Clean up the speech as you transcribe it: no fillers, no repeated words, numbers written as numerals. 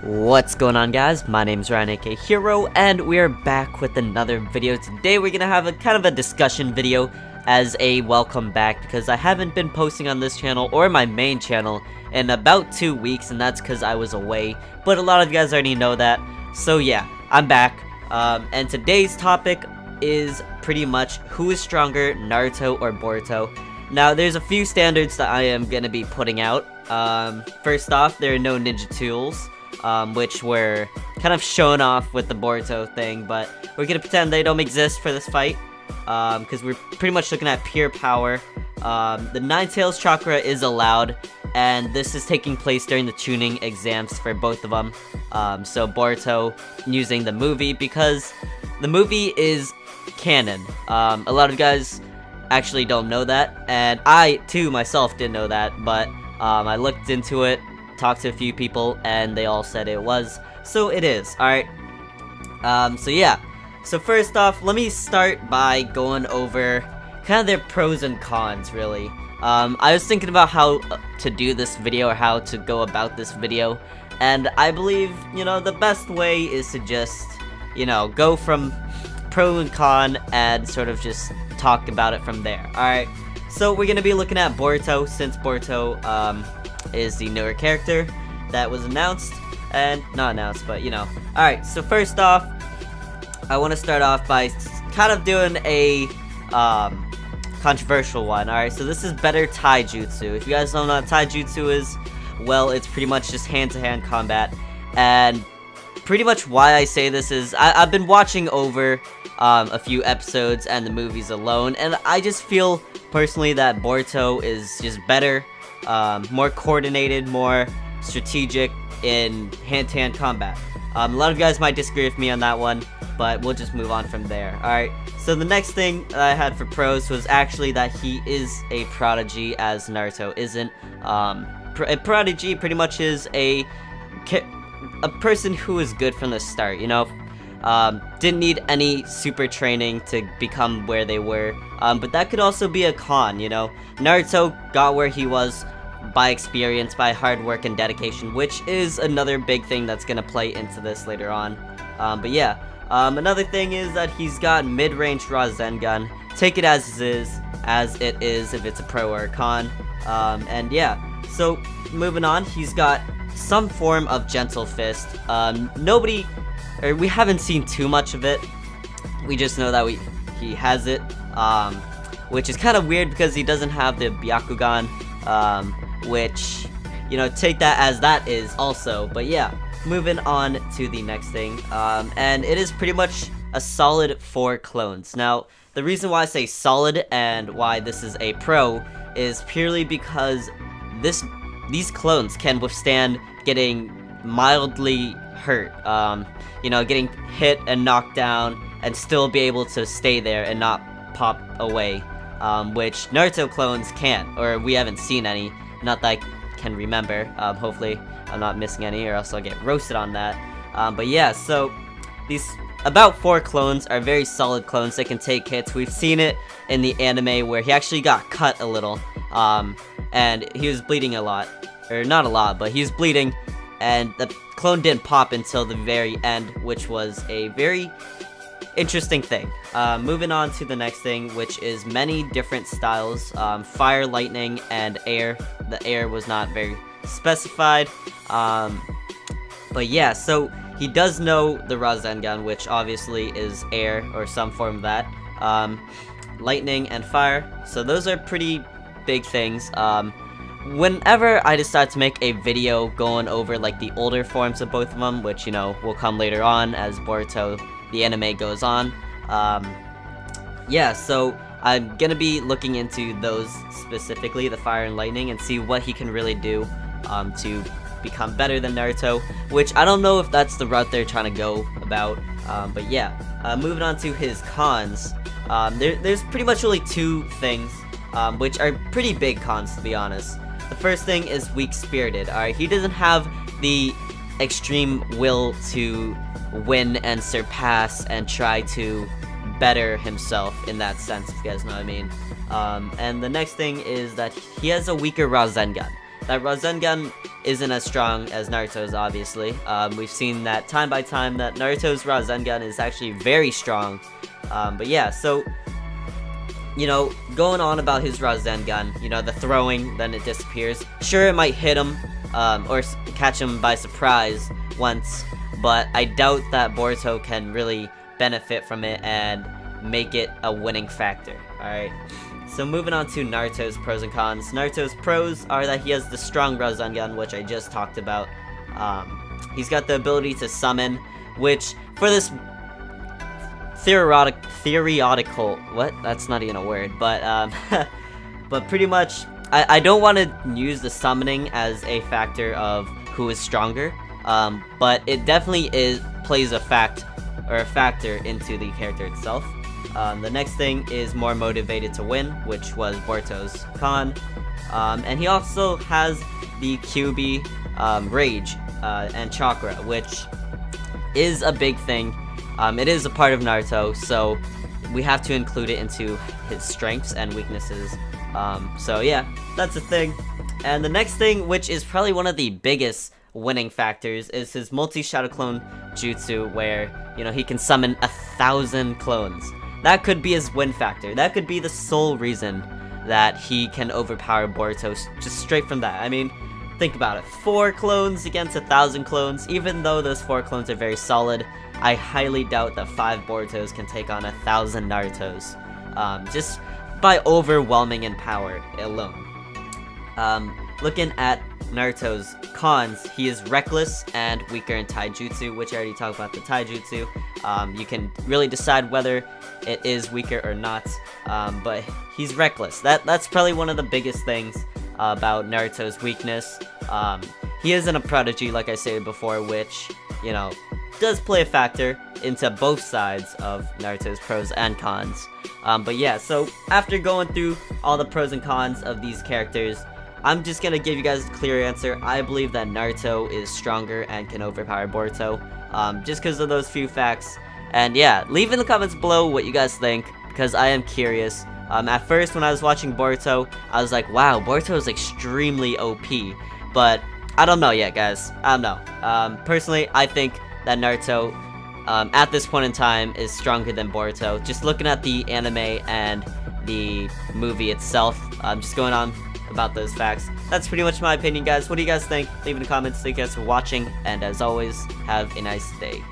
What's going on, guys? My name's Ryan, aka Hero, and we're back with another video. Today we're gonna have a kind of a discussion video as a welcome back, because I haven't been posting on this channel or my main channel in about 2 weeks, and that's because I was away, but a lot of you guys already know that. So yeah, I'm back, and today's topic is pretty much who is stronger, Naruto or Boruto. Now, there's a few standards that I am gonna be putting out. First off, there are no ninja tools, which were kind of shown off with the Boruto thing, but we're gonna pretend they don't exist for this fight, because we're pretty much looking at pure power. The Nine Tails chakra is allowed, and this is taking place during the tuning exams for both of them. So Boruto using the movie, because the movie is canon. A lot of guys actually don't know that, and I too myself didn't know that, but I looked into it, talked to a few people, and they all said it was, so it is. Alright, so yeah, so first off, let me start by going over kind of their pros and cons, really. I was thinking about how to do this video, or how to go about this video, and I believe, you know, the best way is to just, you know, go from pro and con and sort of just talk about it from there. Alright, so we're gonna be looking at Boruto, since Boruto, is the newer character that was announced, and not announced, but you know. Alright, so first off, I want to start off by kind of doing a controversial one. Alright, so this is better taijutsu. If you guys don't know what taijutsu is, well, it's pretty much just hand-to-hand combat, and pretty much why I say this is I've been watching over a few episodes and the movies alone, and I just feel personally that Boruto is just better, more coordinated, more strategic in hand-to-hand combat. A lot of guys might disagree with me on that one, but we'll just move on from there. Alright, so the next thing that I had for pros was actually that he is a prodigy, as Naruto isn't. A prodigy pretty much is a person who is good from the start, you know? Didn't need any super training to become where they were, but that could also be a con, you know? Naruto got where he was by experience, by hard work and dedication, which is another big thing that's gonna play into this later on. But yeah, another thing is that he's got mid-range Rasengan. Take it as it is, if it's a pro or a con. And yeah, so moving on, he's got some form of gentle fist. We haven't seen too much of it. We just know that he has it, which is kind of weird because he doesn't have the Byakugan, which, you know, take that as that is also. But yeah, moving on to the next thing, and it is pretty much a solid 4 clones. Now, the reason why I say solid and why this is a pro is purely because these clones can withstand getting mildly hurt, you know, getting hit and knocked down, and still be able to stay there and not pop away, which Naruto clones can't, or we haven't seen any, not that I can remember. Hopefully I'm not missing any, or else I'll get roasted on that. But yeah, so these about 4 clones are very solid clones. They can take hits. We've seen it in the anime where he actually got cut a little, and he was bleeding a lot, or not a lot, but he was bleeding, and the clone didn't pop until the very end, which was a very interesting thing. Moving on to the next thing, which is many different styles, fire, lightning, and air. The air was not very specified, but yeah, so he does know the Rasengan, which obviously is air, or some form of that, lightning, and fire, so those are pretty big things. Whenever I decide to make a video going over like the older forms of both of them, which, you know, will come later on as Boruto the anime goes on, yeah, so I'm gonna be looking into those specifically, the fire and lightning, and see what he can really do to become better than Naruto, which I don't know if that's the route they're trying to go about, but yeah. Moving on to his cons, there's pretty much only 2 things, which are pretty big cons, to be honest. The first thing is weak-spirited. Alright, he doesn't have the extreme will to win and surpass and try to better himself in that sense, if you guys know what I mean. And the next thing is that he has a weaker Rasengan. that Rasengan isn't as strong as Naruto's, obviously. We've seen that time by time that Naruto's Rasengan is actually very strong. But yeah, so, you know, going on about his Rasengan, you know, the throwing, then it disappears. Sure, it might hit him, or catch him by surprise once, but I doubt that Boruto can really benefit from it and make it a winning factor, alright? So moving on to Naruto's pros and cons. Naruto's pros are that he has the strong Rasengan, which I just talked about. He's got the ability to summon, which for this theoretical, what? That's not even a word, but but pretty much, I don't want to use the summoning as a factor of who is stronger, but it definitely plays a factor into the character itself. The next thing is more motivated to win, which was Boruto's con. And he also has the QB Rage and Chakra, which is a big thing. It is a part of Naruto, so we have to include it into his strengths and weaknesses. So yeah, that's a thing. And the next thing, which is probably one of the biggest winning factors, is his multi-shadow clone jutsu, where, you know, he can summon 1,000 clones. That could be his win factor. That could be the sole reason that he can overpower Boruto, just straight from that. I mean, think about it. 4 clones against 1,000 clones. Even though those 4 clones are very solid, I highly doubt that 5 Borutos can take on 1,000 Narutos. Just by overwhelming in power alone. Looking at Naruto's cons, he is reckless and weaker in taijutsu, which I already talked about the taijutsu. You can really decide whether it is weaker or not, but he's reckless. That's probably one of the biggest things about Naruto's weakness. He isn't a prodigy, like I said before, which, you know, does play a factor into both sides of Naruto's pros and cons. But yeah, so after going through all the pros and cons of these characters, I'm just gonna give you guys a clear answer. I believe that Naruto is stronger and can overpower Boruto, just because of those few facts. And yeah, leave in the comments below what you guys think, because I am curious. At first, when I was watching Boruto, I was like, wow, Boruto is extremely OP. But I don't know yet, guys. I don't know. Personally, I think that Naruto, at this point in time, is stronger than Boruto. Just looking at the anime and the movie itself, just going on about those facts. That's pretty much my opinion, guys. What do you guys think? Leave in the comments. Thank you guys for watching, and as always, have a nice day.